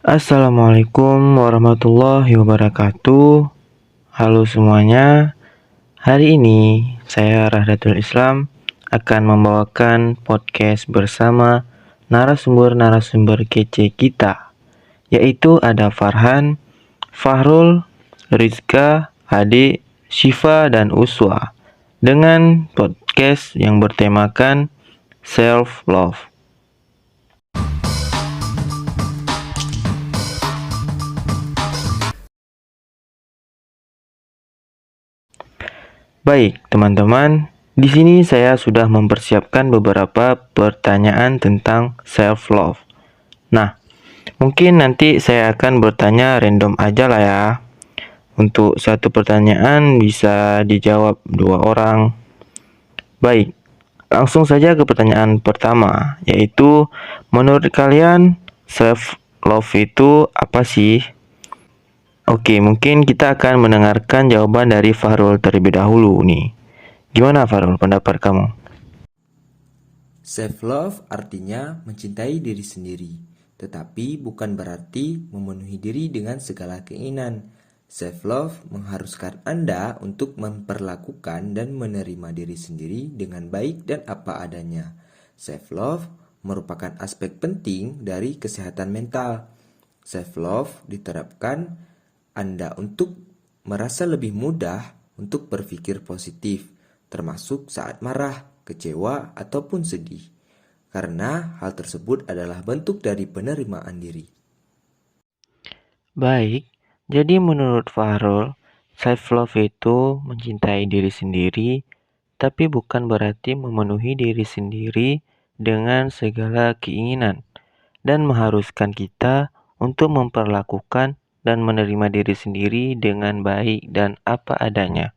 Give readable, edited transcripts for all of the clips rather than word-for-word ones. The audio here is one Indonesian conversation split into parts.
Assalamualaikum warahmatullahi wabarakatuh. Halo semuanya. Hari ini saya Rahdatul Islam akan membawakan podcast bersama narasumber-narasumber kece kita, yaitu ada Farhan, Fahrul, Rizka, Ade, Syifa, dan Uswa dengan podcast yang bertemakan self love. Baik, teman-teman, di sini saya sudah mempersiapkan beberapa pertanyaan tentang self love. Nah, mungkin nanti saya akan bertanya random aja lah ya. Untuk satu pertanyaan bisa dijawab dua orang. Baik, langsung saja ke pertanyaan pertama, yaitu menurut kalian self love itu apa sih? Oke, mungkin kita akan mendengarkan jawaban dari Fahrul terlebih dahulu nih. Gimana Fahrul pendapat kamu? Self-love artinya mencintai diri sendiri, tetapi bukan berarti memenuhi diri dengan segala keinginan. Self-love mengharuskan Anda untuk memperlakukan dan menerima diri sendiri dengan baik dan apa adanya. Self-love merupakan aspek penting dari kesehatan mental. Self-love diterapkan Anda untuk merasa lebih mudah untuk berpikir positif, termasuk saat marah, kecewa, ataupun sedih. Karena hal tersebut adalah bentuk dari penerimaan diri. Baik, jadi menurut Fahrul, self love itu mencintai diri sendiri, tapi bukan berarti memenuhi diri sendiri dengan segala keinginan dan mengharuskan kita untuk memperlakukan dan menerima diri sendiri dengan baik dan apa adanya.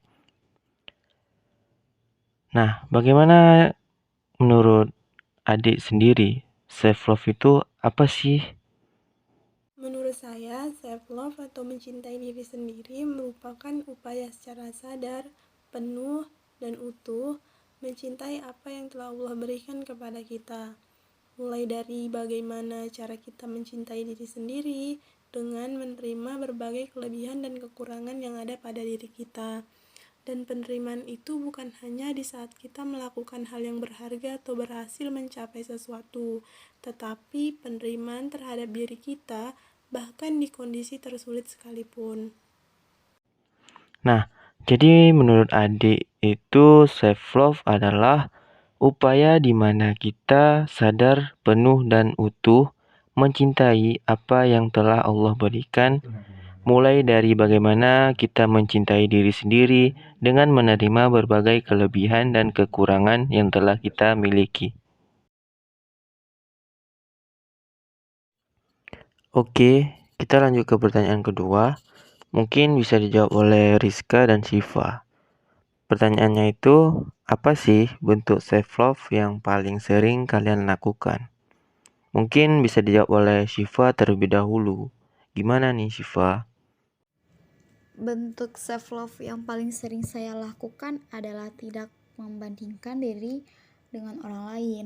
Nah, bagaimana menurut adik sendiri, self love itu apa sih? Menurut saya, self-love atau mencintai diri sendiri merupakan upaya secara sadar, penuh, dan utuh mencintai apa yang telah Allah berikan kepada kita. Mulai dari bagaimana cara kita mencintai diri sendiri dengan menerima berbagai kelebihan dan kekurangan yang ada pada diri kita. Dan penerimaan itu bukan hanya di saat kita melakukan hal yang berharga atau berhasil mencapai sesuatu, tetapi penerimaan terhadap diri kita bahkan di kondisi tersulit sekalipun. Nah, jadi menurut adik itu self love adalah upaya di mana kita sadar penuh dan utuh mencintai apa yang telah Allah berikan, mulai dari bagaimana kita mencintai diri sendiri dengan menerima berbagai kelebihan dan kekurangan yang telah kita miliki. Oke, kita lanjut ke pertanyaan kedua. Mungkin bisa dijawab oleh Rizka dan Syifa. Pertanyaannya itu, apa sih bentuk self love yang paling sering kalian lakukan? Mungkin bisa dijawab oleh Syifa terlebih dahulu. Gimana nih Syifa? Bentuk self love yang paling sering saya lakukan adalah tidak membandingkan diri dengan orang lain,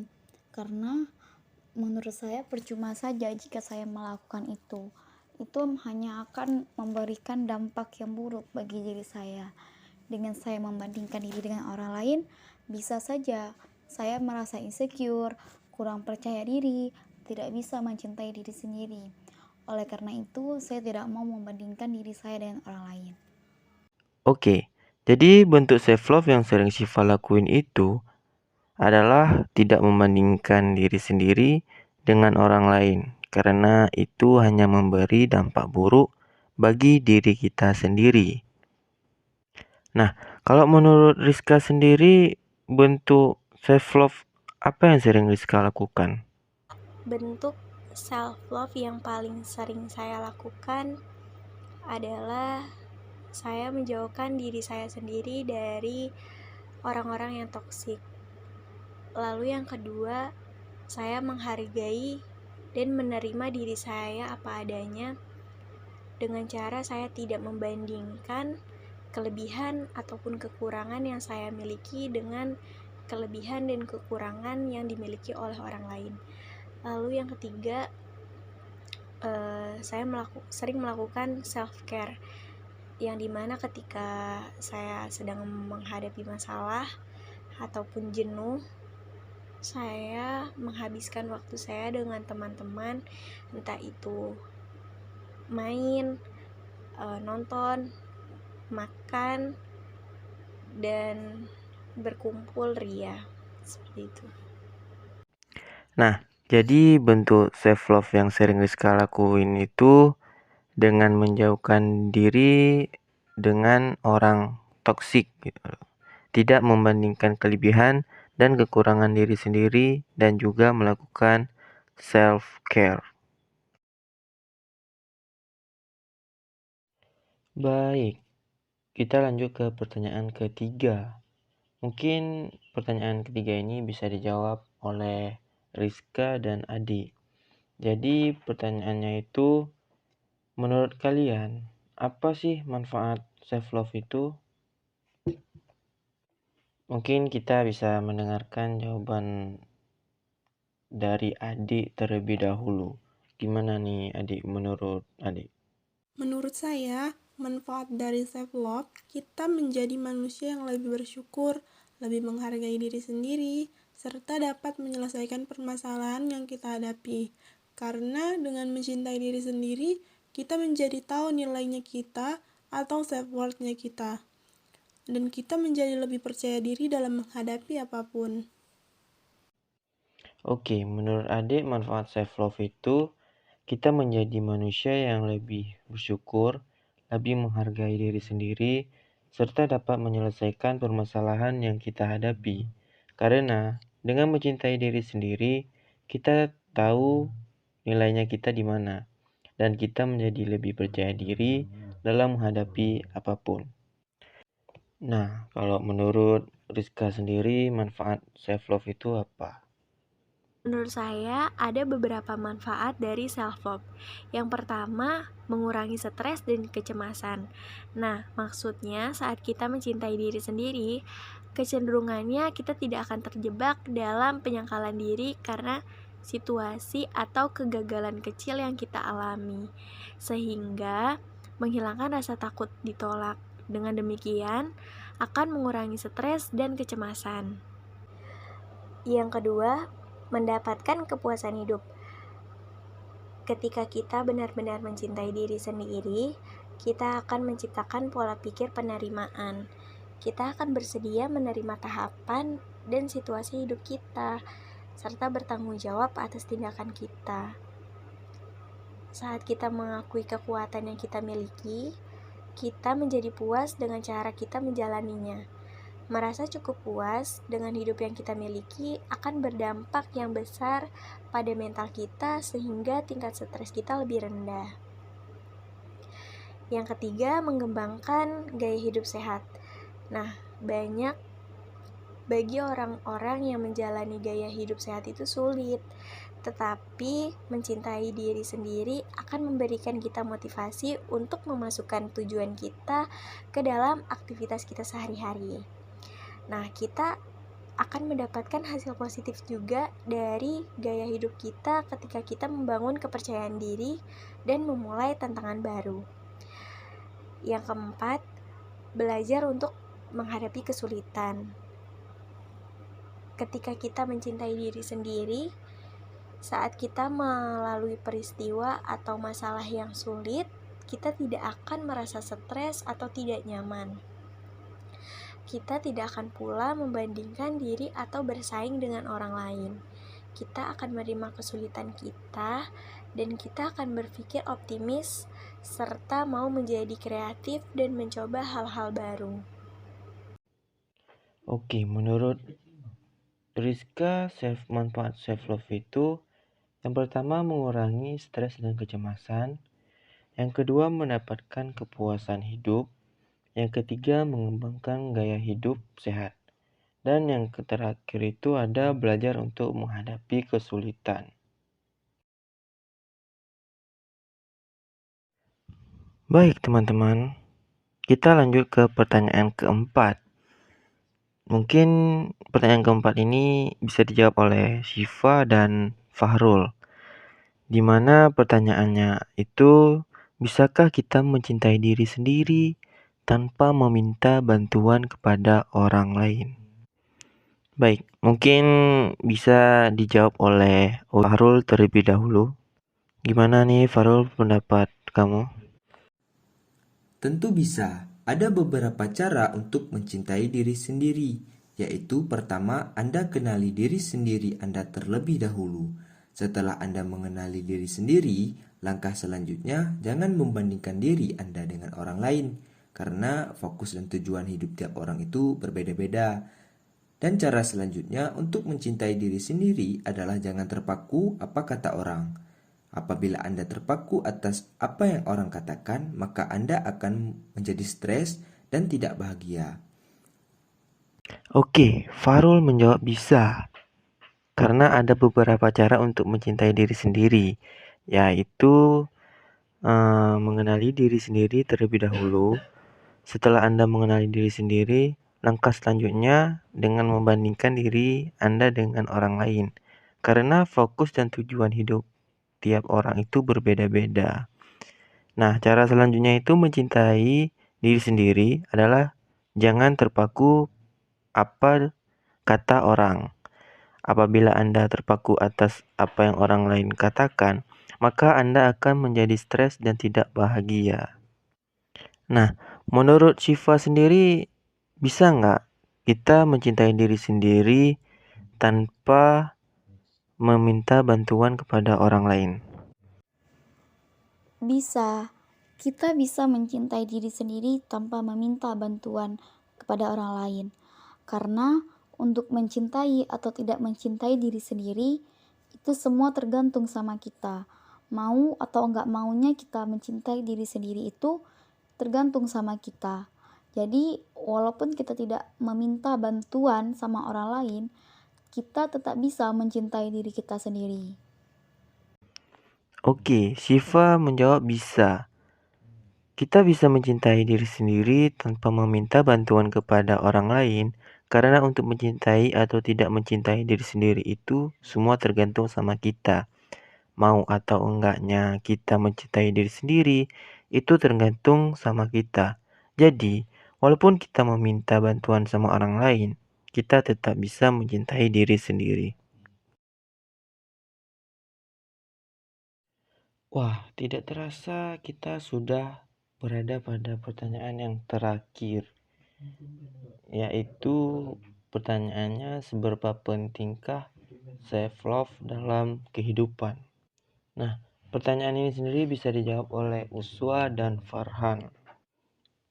karena menurut saya percuma saja jika saya melakukan itu hanya akan memberikan dampak yang buruk bagi diri saya. Dengan saya membandingkan diri dengan orang lain, bisa saja saya merasa insecure, kurang percaya diri, tidak bisa mencintai diri sendiri. Oleh karena itu, saya tidak mau membandingkan diri saya dengan orang lain. Oke, jadi bentuk self love yang sering Syifa lakuin itu adalah tidak membandingkan diri sendiri dengan orang lain, karena itu hanya memberi dampak buruk bagi diri kita sendiri. Nah, kalau menurut Rizka sendiri, bentuk self love apa yang sering Rizka lakukan? Bentuk self-love yang paling sering saya lakukan adalah saya menjauhkan diri saya sendiri dari orang-orang yang toksik. Lalu yang kedua, saya menghargai dan menerima diri saya apa adanya dengan cara saya tidak membandingkan kelebihan ataupun kekurangan yang saya miliki dengan kelebihan dan kekurangan yang dimiliki oleh orang lain. Lalu yang ketiga, saya sering melakukan self care, yang dimana ketika saya sedang menghadapi masalah ataupun jenuh, saya menghabiskan waktu saya dengan teman-teman, entah itu main, nonton, makan, dan berkumpul ria, seperti itu. Nah, jadi bentuk self love yang sering Rizka lakuin itu dengan menjauhkan diri dengan orang toksik gitu. Tidak membandingkan kelebihan dan kekurangan diri sendiri dan juga melakukan self care. Baik, kita lanjut ke pertanyaan ketiga. Mungkin pertanyaan ketiga ini bisa dijawab oleh Rizka dan Adi. Jadi pertanyaannya itu, menurut kalian, apa sih manfaat self-love itu? Mungkin kita bisa mendengarkan jawaban dari Adi terlebih dahulu. Gimana nih Adi, menurut Adi? Menurut saya, manfaat dari self-love, kita menjadi manusia yang lebih bersyukur, lebih menghargai diri sendiri, serta dapat menyelesaikan permasalahan yang kita hadapi. Karena dengan mencintai diri sendiri, kita menjadi tahu nilainya kita atau self-worth-nya kita. Dan kita menjadi lebih percaya diri dalam menghadapi apapun. Oke, menurut Adi manfaat self-love itu kita menjadi manusia yang lebih bersyukur, lebih menghargai diri sendiri, serta dapat menyelesaikan permasalahan yang kita hadapi. Karena dengan mencintai diri sendiri, kita tahu nilainya kita di mana, dan kita menjadi lebih percaya diri dalam menghadapi apapun. Nah, kalau menurut Rizka sendiri, manfaat self-love itu apa? Menurut saya, ada beberapa manfaat dari self-love. Yang pertama, mengurangi stres dan kecemasan. Nah, maksudnya saat kita mencintai diri sendiri, kecenderungannya kita tidak akan terjebak dalam penyangkalan diri karena situasi atau kegagalan kecil yang kita alami, sehingga menghilangkan rasa takut ditolak. Dengan demikian, akan mengurangi stres dan kecemasan. Yang kedua, mendapatkan kepuasan hidup. Ketika kita benar-benar mencintai diri sendiri, kita akan menciptakan pola pikir penerimaan. Kita akan bersedia menerima tahapan dan situasi hidup kita, serta bertanggung jawab atas tindakan kita. Saat kita mengakui kekuatan yang kita miliki, kita menjadi puas dengan cara kita menjalaninya. Merasa cukup puas dengan hidup yang kita miliki akan berdampak yang besar pada mental kita sehingga tingkat stres kita lebih rendah. Yang ketiga, mengembangkan gaya hidup sehat. Nah, bagi orang-orang yang menjalani gaya hidup sehat itu sulit, tetapi mencintai diri sendiri akan memberikan kita motivasi untuk memasukkan tujuan kita ke dalam aktivitas kita sehari-hari. Nah, kita akan mendapatkan hasil positif juga dari gaya hidup kita ketika kita membangun kepercayaan diri dan memulai tantangan baru. Yang keempat, belajar untuk menghadapi kesulitan. Ketika kita mencintai diri sendiri, saat kita melalui peristiwa atau masalah yang sulit, kita tidak akan merasa stres atau tidak nyaman. Kita tidak akan pula membandingkan diri atau bersaing dengan orang lain. Kita akan menerima kesulitan kita dan kita akan berpikir optimis serta mau menjadi kreatif dan mencoba hal-hal baru. Oke, menurut Rizka, manfaat self-love itu yang pertama mengurangi stres dan kecemasan, yang kedua mendapatkan kepuasan hidup, yang ketiga mengembangkan gaya hidup sehat, dan yang terakhir itu ada belajar untuk menghadapi kesulitan. Baik teman-teman, kita lanjut ke pertanyaan keempat. Mungkin pertanyaan keempat ini bisa dijawab oleh Syifa dan Fahrul. Dimana pertanyaannya itu, bisakah kita mencintai diri sendiri tanpa meminta bantuan kepada orang lain? Baik, mungkin bisa dijawab oleh Farul terlebih dahulu. Gimana nih Farul pendapat kamu? Tentu bisa. Ada beberapa cara untuk mencintai diri sendiri, yaitu pertama, Anda kenali diri sendiri Anda terlebih dahulu. Setelah Anda mengenali diri sendiri, langkah selanjutnya jangan membandingkan diri Anda dengan orang lain, karena fokus dan tujuan hidup tiap orang itu berbeda-beda. Dan cara selanjutnya untuk mencintai diri sendiri adalah jangan terpaku apa kata orang. Apabila Anda terpaku atas apa yang orang katakan, maka Anda akan menjadi stres dan tidak bahagia. Oke, Farul menjawab bisa. Karena ada beberapa cara untuk mencintai diri sendiri, yaitu mengenali diri sendiri terlebih dahulu. Setelah Anda mengenali diri sendiri, langkah selanjutnya dengan membandingkan diri Anda dengan orang lain. Karena fokus dan tujuan hidup tiap orang itu berbeda-beda. Nah, cara selanjutnya itu mencintai diri sendiri adalah jangan terpaku apa kata orang. Apabila Anda terpaku atas apa yang orang lain katakan, maka Anda akan menjadi stres dan tidak bahagia. Nah, menurut Syifa sendiri, bisa nggak kita mencintai diri sendiri tanpa meminta bantuan kepada orang lain? Bisa, kita bisa mencintai diri sendiri tanpa meminta bantuan kepada orang lain. Karena untuk mencintai atau tidak mencintai diri sendiri, itu semua tergantung sama kita. Mau atau enggak maunya kita mencintai diri sendiri itu tergantung sama kita. Jadi, walaupun kita tidak meminta bantuan sama orang lain, kita tetap bisa mencintai diri kita sendiri. Oke, Syifa menjawab bisa. Kita bisa mencintai diri sendiri tanpa meminta bantuan kepada orang lain, karena untuk mencintai atau tidak mencintai diri sendiri itu semua tergantung sama kita. Mau atau enggaknya kita mencintai diri sendiri, itu tergantung sama kita. Jadi, walaupun kita meminta bantuan sama orang lain, kita tetap bisa mencintai diri sendiri. Wah, tidak terasa kita sudah berada pada pertanyaan yang terakhir, yaitu pertanyaannya, seberapa pentingkah self-love dalam kehidupan? Nah, pertanyaan ini sendiri bisa dijawab oleh Uswa dan Farhan.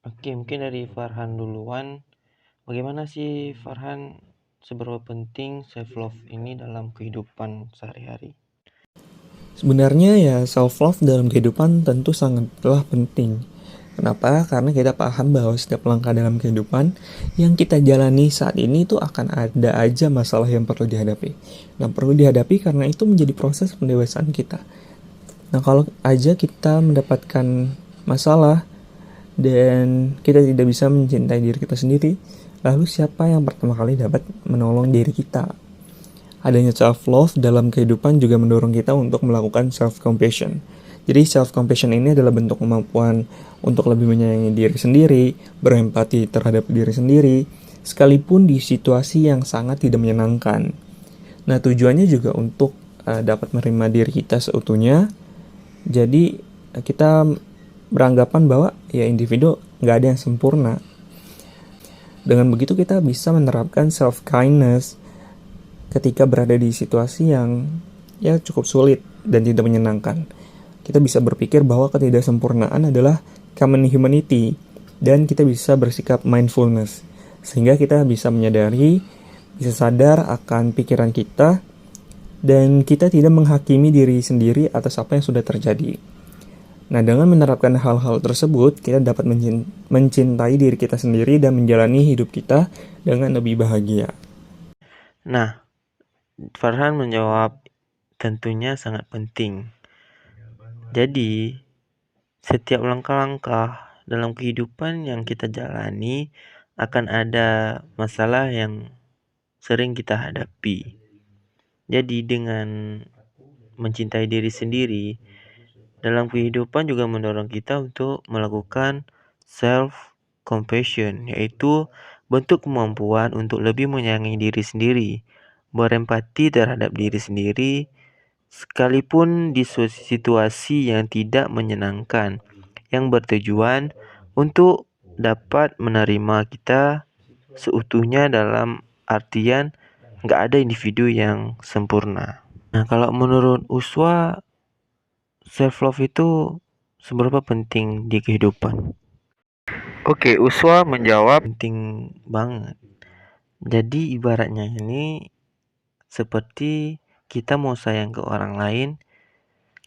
Oke, mungkin dari Farhan duluan. Bagaimana sih Farhan, seberapa penting self-love ini dalam kehidupan sehari-hari? Sebenarnya ya self-love dalam kehidupan tentu sangatlah penting. Kenapa? Karena kita paham bahwa setiap langkah dalam kehidupan yang kita jalani saat ini itu akan ada aja masalah yang perlu dihadapi. Nah, perlu dihadapi karena itu menjadi proses pendewasaan kita. Nah, kalau aja kita mendapatkan masalah dan kita tidak bisa mencintai diri kita sendiri, lalu siapa yang pertama kali dapat menolong diri kita? Adanya self-love dalam kehidupan juga mendorong kita untuk melakukan self-compassion. Jadi self-compassion ini adalah bentuk kemampuan untuk lebih menyayangi diri sendiri, berempati terhadap diri sendiri, sekalipun di situasi yang sangat tidak menyenangkan. Nah, tujuannya juga untuk dapat menerima diri kita seutuhnya. Jadi kita beranggapan bahwa ya individu nggak ada yang sempurna. Dengan begitu kita bisa menerapkan self-kindness ketika berada di situasi yang ya cukup sulit dan tidak menyenangkan. Kita bisa berpikir bahwa ketidaksempurnaan adalah common humanity dan kita bisa bersikap mindfulness sehingga kita bisa menyadari, bisa sadar akan pikiran kita dan kita tidak menghakimi diri sendiri atas apa yang sudah terjadi. Nah, dengan menerapkan hal-hal tersebut, kita dapat mencintai diri kita sendiri dan menjalani hidup kita dengan lebih bahagia. Nah, Farhan menjawab tentunya sangat penting. Jadi, setiap langkah-langkah dalam kehidupan yang kita jalani akan ada masalah yang sering kita hadapi. Jadi dengan mencintai diri sendiri, dalam kehidupan juga mendorong kita untuk melakukan self compassion, yaitu bentuk kemampuan untuk lebih menyayangi diri sendiri, berempati terhadap diri sendiri, sekalipun di situasi yang tidak menyenangkan, yang bertujuan untuk dapat menerima kita seutuhnya dalam artian nggak ada individu yang sempurna. Nah, kalau menurut Uswa, self love itu seberapa penting di kehidupan? Oke, Uswa menjawab penting banget. Jadi ibaratnya ini seperti kita mau sayang ke orang lain,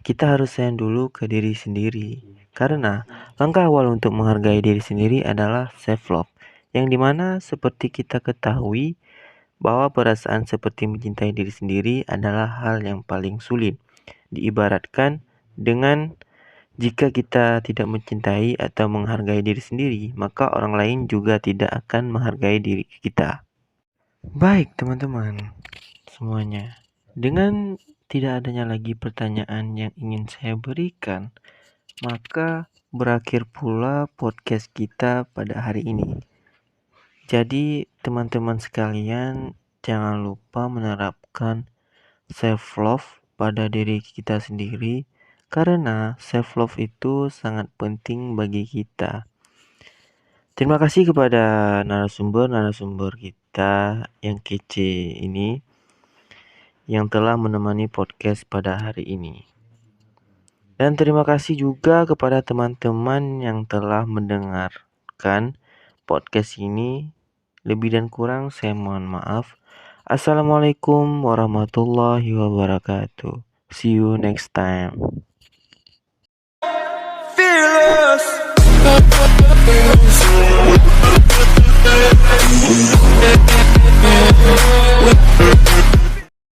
kita harus sayang dulu ke diri sendiri. Karena langkah awal untuk menghargai diri sendiri adalah self love, yang dimana seperti kita ketahui bahwa perasaan seperti mencintai diri sendiri adalah hal yang paling sulit. Diibaratkan dengan jika kita tidak mencintai atau menghargai diri sendiri, maka orang lain juga tidak akan menghargai diri kita. Baik teman-teman semuanya, dengan tidak adanya lagi pertanyaan yang ingin saya berikan, maka berakhir pula podcast kita pada hari ini. Jadi teman-teman sekalian, jangan lupa menerapkan self love pada diri kita sendiri, karena self love itu sangat penting bagi kita. Terima kasih kepada narasumber kita yang kece ini yang telah menemani podcast pada hari ini. Dan terima kasih juga kepada teman-teman yang telah mendengarkan podcast ini. Lebih dan kurang saya mohon maaf. Assalamualaikum warahmatullahi wabarakatuh. See you next time.